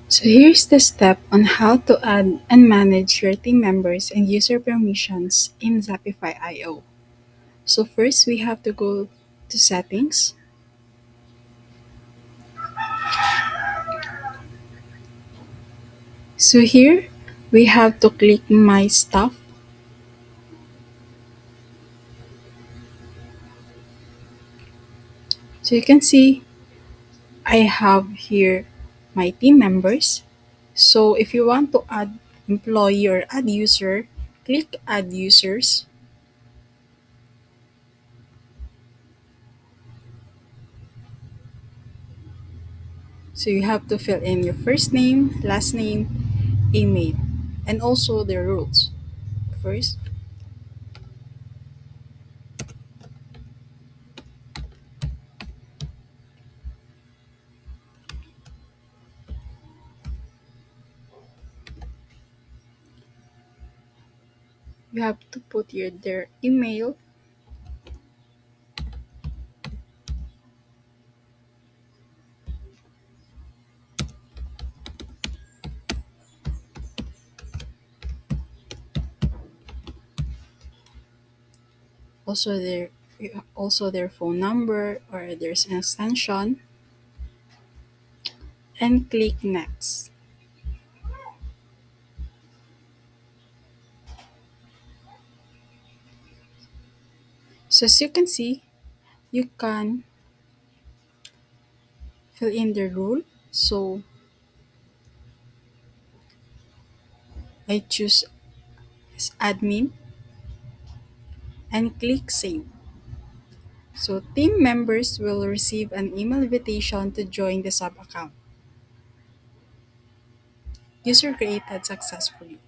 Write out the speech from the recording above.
So here's the step on how to add and manage your team members and user permissions in Zapify IO. So first we have to go to settings. So here we have to click my stuff. So you can see I have here my team members. So if you want to add employee or add user, click add users. So you have to fill in your first name, last name, email, and also the rules. First, you have to put their email, also their phone number or there's an extension, and click next. So as you can see, you can fill in the rule. So I choose as admin and click save. So team members will receive an email invitation to join the sub account. User created successfully.